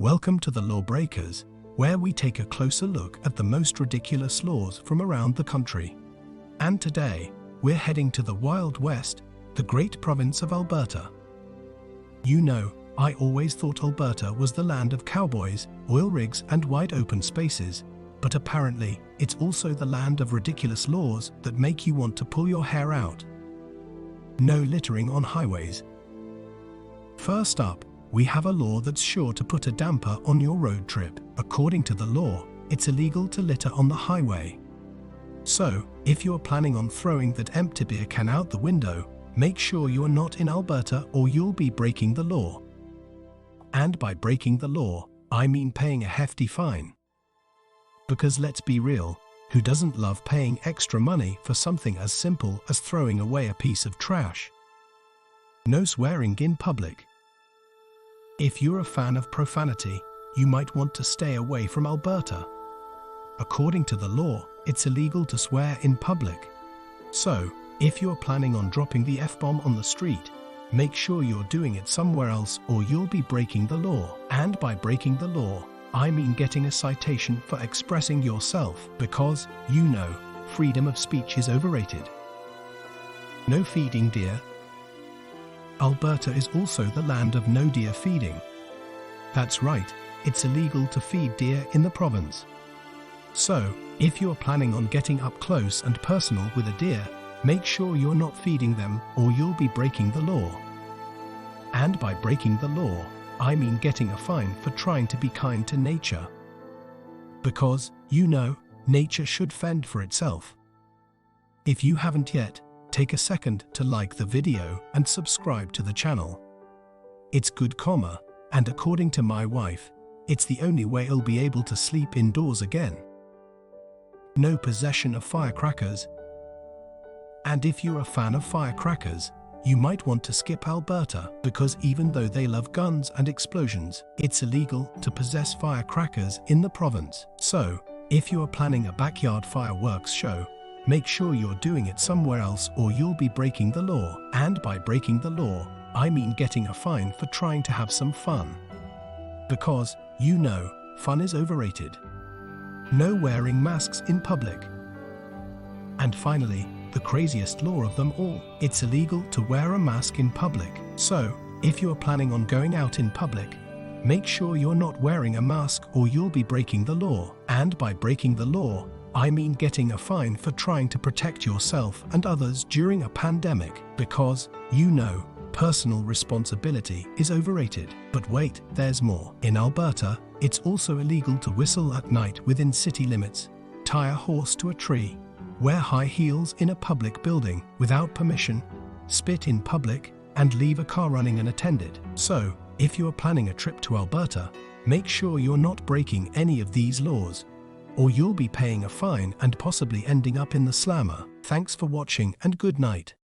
Welcome to the Lawbreakers, where we take a closer look at the most ridiculous laws from around the country. And today, we're heading to the Wild West, the great province of Alberta. You know, I always thought Alberta was the land of cowboys, oil rigs and wide open spaces, but apparently, it's also the land of ridiculous laws that make you want to pull your hair out. No littering on highways. First up, we have a law that's sure to put a damper on your road trip. According to the law, it's illegal to litter on the highway. So, if you're planning on throwing that empty beer can out the window, make sure you're not in Alberta or you'll be breaking the law. And by breaking the law, I mean paying a hefty fine. Because let's be real, who doesn't love paying extra money for something as simple as throwing away a piece of trash? No swearing in public. If you're a fan of profanity, you might want to stay away from Alberta. According to the law, it's illegal to swear in public. So, if you're planning on dropping the F-bomb on the street, make sure you're doing it somewhere else or you'll be breaking the law. And by breaking the law, I mean getting a citation for expressing yourself because, you know, freedom of speech is overrated. No feeding deer. Alberta is also the land of no deer feeding. That's right, it's illegal to feed deer in the province. So, if you're planning on getting up close and personal with a deer, make sure you're not feeding them or you'll be breaking the law. And by breaking the law, I mean getting a fine for trying to be kind to nature. Because, you know, nature should fend for itself. If you haven't yet, take a second to like the video and subscribe to the channel. It's good karma, and according to my wife, it's the only way I'll be able to sleep indoors again. No possession of firecrackers. And if you're a fan of firecrackers, you might want to skip Alberta because even though they love guns and explosions, it's illegal to possess firecrackers in the province. So, if you are planning a backyard fireworks show, make sure you're doing it somewhere else or you'll be breaking the law. And by breaking the law, I mean getting a fine for trying to have some fun. Because, you know, fun is overrated. No wearing masks in public. And finally, the craziest law of them all, it's illegal to wear a mask in public. So, if you're planning on going out in public, make sure you're not wearing a mask or you'll be breaking the law. And by breaking the law, I mean getting a fine for trying to protect yourself and others during a pandemic. Because, you know, personal responsibility is overrated. But wait, there's more. In Alberta, it's also illegal to whistle at night within city limits, tie a horse to a tree, wear high heels in a public building without permission, spit in public, and leave a car running unattended. So, if you're planning a trip to Alberta, make sure you're not breaking any of these laws, or you'll be paying a fine and possibly ending up in the slammer. Thanks for watching and good night.